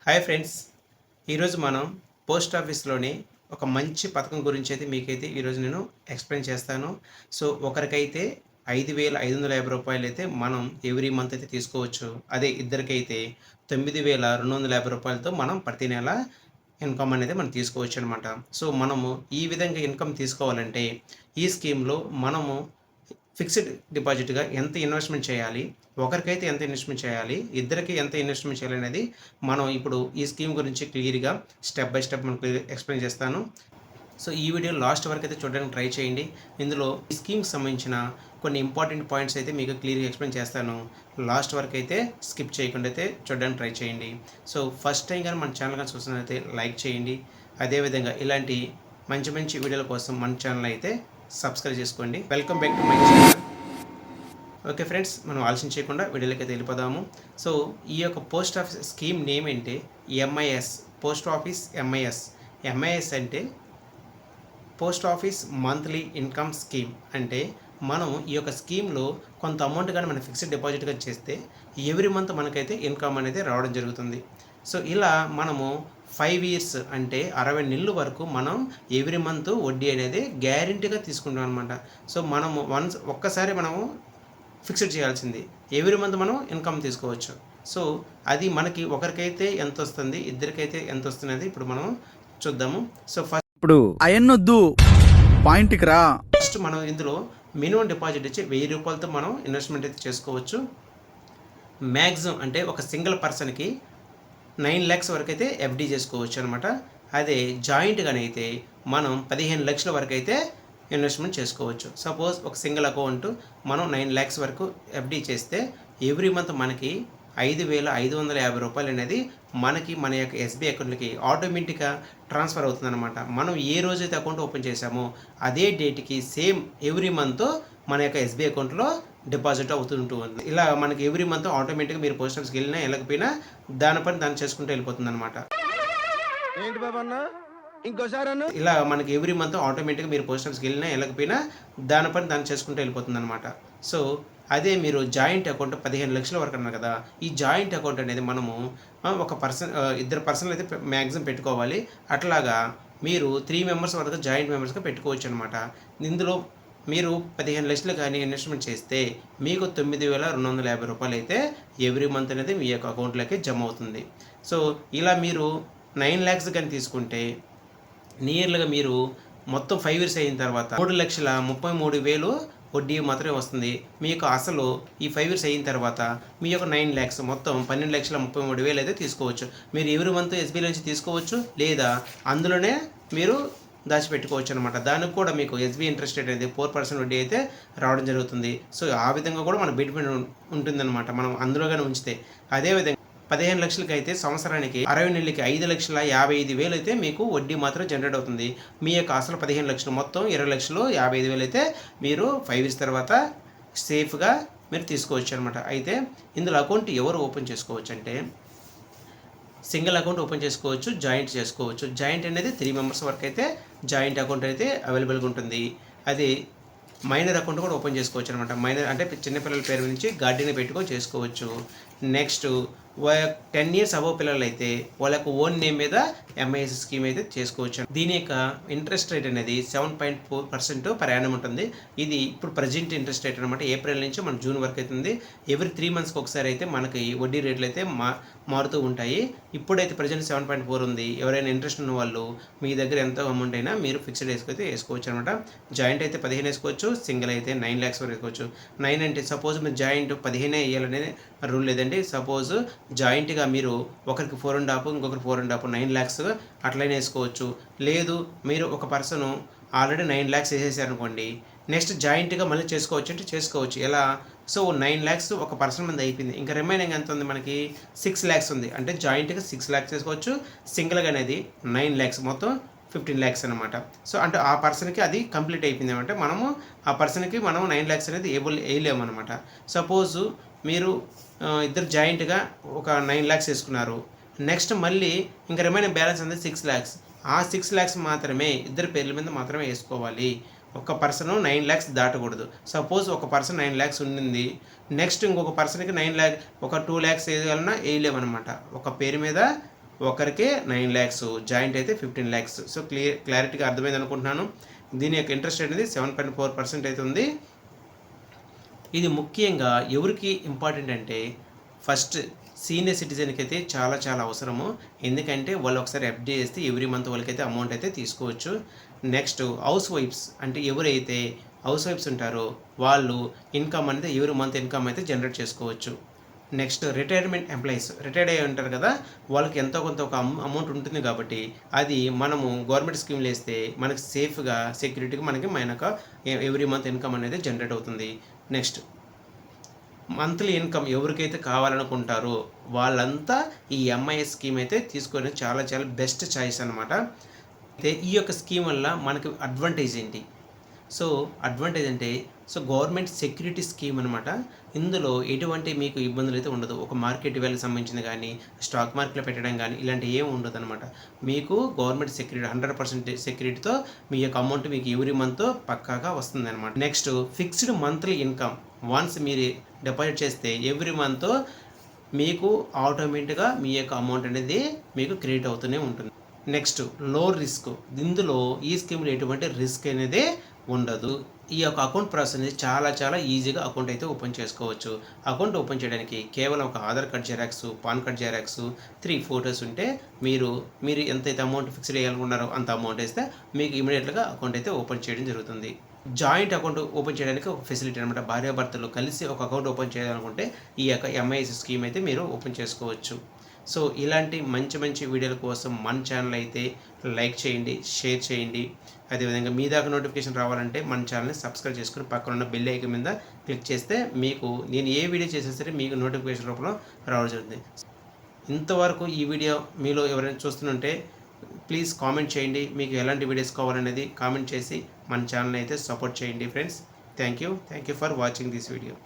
Hi friends, ఈరోజు మనం post ఆఫీస్లోని ఒక మంచి పథకం గురించి అయితే మీకైతే ఈరోజు నేను ఎక్స్ప్లెయిన్ చేస్తాను. సో ఒకరికైతే రూ. 5,550 అయితే మనం ఎవ్రీ మంత్ అయితే తీసుకోవచ్చు. అదే ఇద్దరికైతే రూ. 9,250తో మనం ప్రతి నెల ఇన్కమ్ అనేది మనం తీసుకోవచ్చు అనమాట. సో మనము ఈ విధంగా ఇన్కమ్ తీసుకోవాలంటే ఈ స్కీమ్లో మనము ఫిక్స్డ్ డిపాజిట్‌గా ఎంత ఇన్వెస్ట్‌మెంట్ చేయాలి? ఒకరికైతే ఎంత ఇన్వెస్ట్‌మెంట్ చేయాలి? ఇద్దరికి ఎంత ఇన్వెస్ట్‌మెంట్ చేయాలనేది మనం ఇప్పుడు ఈ స్కీమ్ గురించి క్లియర్‌గా స్టెప్ బై స్టెప్ మనకు ఎక్స్‌ప్లెయిన్ చేస్తాను. సో ఈ వీడియో లాస్ట్ వరకు అయితే చూడడానికి ట్రై చేయండి. ఇందులో ఈ స్కీమ్‌కి సంబంధించిన కొన్ని ఇంపార్టెంట్ పాయింట్స్ అయితే మీకు క్లియర్‌గా ఎక్స్‌ప్లెయిన్ చేస్తాను. లాస్ట్ వరకు అయితే స్కిప్ చేయకుండా అయితే చూడడానికి ట్రై చేయండి. సో ఫస్ట్ టైం గాని మన ఛానల్ గాని చూస్తున్నట్లయితే లైక్ చేయండి. అదేవిధంగా ఇలాంటి మంచి మంచి వీడియోల కోసం మన ఛానల్ అయితే సబ్స్క్రైబ్ చేసుకోండి. Welcome back to my channel. Okay friends, మనం ఆలస్యం చేయకుండా వీడియోలోకి అయితే వెళ్ళిపోదాము. సో ఈ యొక్క పోస్ట్ ఆఫీస్ స్కీమ్ నేమ్ ఏంటి? MIS, post office MIS. MIS అంటే post office monthly income scheme. అంటే మనం ఈ యొక్క స్కీమ్లో కొంత అమౌంట్ కానీ మనం ఫిక్స్డ్ డిపాజిట్గా చేస్తే ఎవ్రీ మంత్ మనకైతే ఇన్కమ్ అనేది రావడం జరుగుతుంది. సో ఇలా మనము 5 ఇయర్స్ అంటే 60 నెలల వరకు మనం ఎవ్రీ మంత్ వడ్డీ అనేది గ్యారెంటీగా తీసుకుంటాం అనమాట. సో మనము ఒక్కసారి మనము ఫిక్స్డ్ చేయాల్సింది, ఎవ్రీ మంత్ మనం ఇన్కమ్ తీసుకోవచ్చు. సో అది మనకి ఒకరికైతే ఎంత వస్తుంది, ఇద్దరికైతే ఎంత వస్తున్నది ఇప్పుడు మనం చూద్దాము. సో ఇప్పుడు అయన్నొద్దు, పాయింట్కి రా. ఫస్ట్ మనం ఇందులో మినిమం డిపాజిట్ ఇచ్చి రూ. 1000 మనం ఇన్వెస్ట్మెంట్ అయితే చేసుకోవచ్చు. మ్యాక్సిమం అంటే ఒక సింగిల్ పర్సన్కి 9 lakhs వరకు అయితే ఎఫ్డీ చేసుకోవచ్చు అనమాట. అదే జాయింట్గానైతే మనం 15 లక్షల వరకు అయితే ఇన్వెస్ట్మెంట్ చేసుకోవచ్చు. సపోజ్ ఒక సింగిల్ అకౌంట్ మనం 9 lakhs వరకు ఎఫ్డీ చేస్తే ఎవ్రీ మంత్ మనకి రూ. 5,550 అనేది మనకి మన యొక్క ఎస్బీఐ అకౌంట్లకి ఆటోమేటిక్గా ట్రాన్స్ఫర్ అవుతుందన్నమాట. మనం ఏ రోజైతే అకౌంట్ ఓపెన్ చేసామో అదే డేట్కి సేమ్ ఎవ్రీ మంత్ మన యొక్క ఎస్బీఐ అకౌంట్లో డిపాజిట్ అవుతుంటూ ఉంది. ఇలా మనకి ఎవ్రీ మంత్ ఆటోమేటిక్గా మీరు పోస్ట్ ఆఫీస్కి వెళ్ళినా వెళ్ళకపోయినా దాని పని దాన్ని చేసుకుంటూ వెళ్ళిపోతుంది అనమాట. ఇలా మనకి ఎవ్రీ మంత్ ఆటోమేటిక్గా మీరు పోస్ట్ ఆఫీస్కి వెళ్ళినా వెళ్ళకపోయినా దాని పని దాన్ని చేసుకుంటూ వెళ్ళిపోతుంది అనమాట. సో అదే మీరు జాయింట్ అకౌంట్ 15 లక్షల వరకు అన్నారు కదా, ఈ జాయింట్ అకౌంట్ అనేది మనము ఒక పర్సన్, ఇద్దరు పర్సన్లు అయితే మ్యాక్సిమం పెట్టుకోవాలి. అట్లాగా మీరు 3 మెంబర్స్ వరకు జాయింట్ మెంబర్స్గా పెట్టుకోవచ్చు అనమాట. ఇందులో మీరు 15 లక్షలు కానీ ఇన్వెస్ట్మెంట్ చేస్తే మీకు రూ. 9,250 అయితే ఎవ్రీ మంత్ అనేది మీ యొక్క అకౌంట్లోకి జమ అవుతుంది. సో ఇలా మీరు 9 lakhs కానీ తీసుకుంటే నియర్లీగా మీరు మొత్తం 5 ఇయర్స్ అయిన తర్వాత 3,33,000 వడ్డీ మాత్రమే వస్తుంది. మీకు అసలు ఈ 5 ఇయర్స్ అయిన తర్వాత మీ యొక్క 9 lakhs మొత్తం 12,33,000 అయితే తీసుకోవచ్చు. మీరు ఎవ్రీ మంత్ ఎస్బీఐ నుంచి తీసుకోవచ్చు, లేదా అందులోనే మీరు దాచిపెట్టుకోవచ్చు అనమాట. దానికి కూడా మీకు ఎస్బీఐ ఇంట్రెస్ట్ రేట్ అనేది 4% వడ్డీ అయితే రావడం జరుగుతుంది. సో ఆ విధంగా కూడా మన బెనిఫిట్ ఉంటుందన్నమాట మనం అందులో కానీ ఉంచితే. అదేవిధంగా 15 లక్షలకి అయితే సంవత్సరానికి 60 నెలలకి 5,55,000 అయితే మీకు వడ్డీ మాత్రం జనరేట్ అవుతుంది. మీ యొక్క అసలు 15 లక్షలు మొత్తం 20,55,000 అయితే మీరు 5 ఇయర్స్ తర్వాత సేఫ్గా మీరు తీసుకోవచ్చు అనమాట. అయితే ఇందులో అకౌంట్ ఎవరు ఓపెన్ చేసుకోవచ్చు అంటే సింగిల్ అకౌంట్ ఓపెన్ చేసుకోవచ్చు, జాయింట్ చేసుకోవచ్చు. జాయింట్ అనేది 3 మెంబర్స్ వరకు అయితే జాయింట్ అకౌంట్ అయితే అవైలబుల్గా ఉంటుంది. అది మైనర్ అకౌంట్ కూడా ఓపెన్ చేసుకోవచ్చు అనమాట. మైనర్ అంటే చిన్నపిల్లల పేరు నుంచి గార్డెన్ పెట్టుకొని చేసుకోవచ్చు. నెక్స్ట్ 10 years అబోవ్ పిల్లలు అయితే వాళ్ళ యొక్క ఓన్ నేమ్ మీద ఎంఐఎస్ స్కీమ్ అయితే చేసుకోవచ్చు. దీని యొక్క ఇంట్రెస్ట్ రేట్ అనేది 7.4% పర్ యానం ఉంటుంది. ఇది ఇప్పుడు ప్రజెంట్ ఇంట్రెస్ట్ రేట్ అనమాట. ఏప్రిల్ నుంచి మన జూన్ వరకు అవుతుంది. ఎవ్రీ 3 monthsకి ఒకసారి అయితే మనకి వడ్డీ రేట్లు అయితే మారుతూ ఉంటాయి. ఇప్పుడైతే ప్రజెంట్ 7.4 ఉంది. ఎవరైనా ఇంట్రెస్ట్ ఉన్న వాళ్ళు మీ దగ్గర ఎంత అమౌంట్ అయినా మీరు ఫిక్స్డ్ వేసుకోవచ్చు అనమాట. జాయింట్ అయితే 15 వేసుకోవచ్చు, సింగిల్ అయితే 9 lakhs వరకు వేసుకోవచ్చు. 9 అంటే సపోజ్ మీరు జాయింట్ 15 వేయాలనే రూల్ లేదండి. సపోజ్ జాయింట్గా మీరు ఒకరికి 4.5 ఇంకొకరికి 4.5 9 lakhs అట్లనే వేసుకోవచ్చు. లేదు మీరు ఒక పర్సన్ ఆల్రెడీ 9 lakhs వేసేసారనుకోండి, నెక్స్ట్ జాయింట్గా మళ్ళీ చేసుకోవచ్చు అంటే చేసుకోవచ్చు. ఎలా? సో 9 lakhs ఒక పర్సన్ మీద అయిపోయింది, ఇంకా రిమైనింగ్ ఎంత ఉంది మనకి 6 lakhs ఉంది. అంటే జాయింట్గా 6 lakhs వేసుకోవచ్చు, సింగిల్గా అనేది 9 lakhs మొత్తం 15 lakhs అనమాట. సో అంటే ఆ పర్సన్కి అది కంప్లీట్ అయిపోయింది అంటే మనము ఆ పర్సన్కి మనం 9 lakhs అనేది వేయలేము అనమాట. సపోజ్ మీరు ఇద్దరు జాయింట్గా ఒక 9 lakhs వేసుకున్నారు, నెక్స్ట్ మళ్ళీ ఇంకా రిమైనింగ్ బ్యాలెన్స్ అనేది 6 lakhs. ఆ 6 lakhs మాత్రమే ఇద్దరు పేర్ల మీద మాత్రమే వేసుకోవాలి. ఒక పర్సన్ 9 lakhs దాటకూడదు. సపోజ్ ఒక పర్సన్ 9 lakhs ఉండింది, నెక్స్ట్ ఇంకొక పర్సన్కి 9 lakhs ఒక 2 lakhs వేయాలన్నా వేయలేమన్నమాట. ఒక పేరు మీద ఒకరికే 9 lakhs, జాయింట్ అయితే 15 lakhs. సో క్లారిటీగా అర్థమైంది అనుకుంటున్నాను. దీని యొక్క ఇంట్రెస్ట్ రేట్ అనేది 7.4% అయితే ఉంది. ఇది ముఖ్యంగా ఎవరికి ఇంపార్టెంట్ అంటే ఫస్ట్ సీనియర్ సిటిజన్కి అయితే చాలా చాలా అవసరము. ఎందుకంటే వాళ్ళు ఒకసారి ఎఫ్డి చేస్తే ఎవ్రీ మంత్ వాళ్ళకైతే అమౌంట్ అయితే తీసుకోవచ్చు. నెక్స్ట్ హౌస్ వైఫ్స్, అంటే ఎవరైతే హౌస్ వైఫ్స్ ఉంటారో వాళ్ళు ఇన్కమ్ అనేది ఎవ్రీ మంత్ ఇన్కమ్ అయితే జనరేట్ చేసుకోవచ్చు. నెక్స్ట్ రిటైర్మెంట్ ఎంప్లాయీస్, రిటైర్డ్ అయ్యి ఉంటారు కదా, వాళ్ళకి ఎంతో కొంత ఒక అమౌంట్ ఉంటుంది కాబట్టి అది మనము గవర్నమెంట్ స్కీమ్లు వేస్తే మనకి సేఫ్గా సెక్యూరిటీగా మనకు ఎవ్రీ మంత్ ఇన్కమ్ అనేది జనరేట్ అవుతుంది. నెక్స్ట్ మంత్లీ ఇన్కమ్ ఎవరికైతే కావాలనుకుంటారో వాళ్ళంతా ఈ ఎంఐఎస్ స్కీమ్ అయితే తీసుకొని చాలా చాలా బెస్ట్ చాయిస్ అనమాట. అయితే ఈ యొక్క స్కీమ్ వల్ల మనకి అడ్వాంటేజ్ ఏంటి? సో అడ్వాంటేజ్ అంటే గవర్నమెంట్ సెక్యూరిటీ స్కీమ్ అనమాట. ఇందులో ఎటువంటి మీకు ఇబ్బందులు అయితే ఉండదు. ఒక మార్కెట్ వాల్యూ సంబంధించింది కానీ, స్టాక్ మార్కెట్లో పెట్టడం కానీ ఇలాంటి ఏమి ఉండదు అనమాట. మీకు గవర్నమెంట్ సెక్యూరిటీ 100% సెక్యూరిటీతో మీ యొక్క అమౌంట్ మీకు ఎవ్రీ మంత్ పక్కాగా వస్తుంది అనమాట. Next fixed monthly income once మీరు డిపాజిట్ చేస్తే ఎవ్రీ మంత్ మీకు ఆటోమేటిక్గా మీ యొక్క అమౌంట్ అనేది మీకు క్రియేట్ అవుతూనే ఉంటుంది. నెక్స్ట్ లో రిస్క్, ఇందులో ఈ స్కీమ్లో ఎటువంటి రిస్క్ అనేది ఉండదు. ఈ యొక్క అకౌంట్ ప్రాసెస్ అనేది చాలా చాలా ఈజీగా అకౌంట్ అయితే ఓపెన్ చేసుకోవచ్చు. అకౌంట్ ఓపెన్ చేయడానికి కేవలం ఒక Aadhaar card xerox, pan card xerox, 3 photos ఉంటే మీరు ఎంతైతే అమౌంట్ ఫిక్స్డ్ చేయాలనుకున్నారో అంత అమౌంట్ వేస్తే మీకు ఇమీడియట్గా అకౌంట్ అయితే ఓపెన్ చేయడం జరుగుతుంది. జాయింట్ అకౌంట్ ఓపెన్ చేయడానికి ఒక ఫెసిలిటీ అనమాట. భార్యాభర్తలు కలిసి ఒక అకౌంట్ ఓపెన్ చేయాలనుకుంటే ఈ యొక్క ఎంఐఎస్ స్కీమ్ అయితే మీరు ఓపెన్ చేసుకోవచ్చు. సో ఇలాంటి మంచి మంచి వీడియోల కోసం మన ఛానల్ అయితే లైక్ చేయండి, షేర్ చేయండి. అదేవిధంగా మీ దాకా నోటిఫికేషన్ రావాలంటే మన ఛానల్ని సబ్స్క్రైబ్ చేసుకుని పక్కన ఉన్న బెల్ ఐకాన్ మీద క్లిక్ చేస్తే మీకు నేను ఏ వీడియో చేసినా సరే మీకు నోటిఫికేషన్ రూపంలో రావడం జరుగుతుంది. ఇంతవరకు ఈ వీడియో మీలో ఎవరైనా చూస్తుంటే ప్లీజ్ కామెంట్ చేయండి. మీకు ఎలాంటి వీడియోస్ కావాలనేది కామెంట్ చేసి మన ఛానల్ని అయితే సపోర్ట్ చేయండి friends. Thank you for watching this video.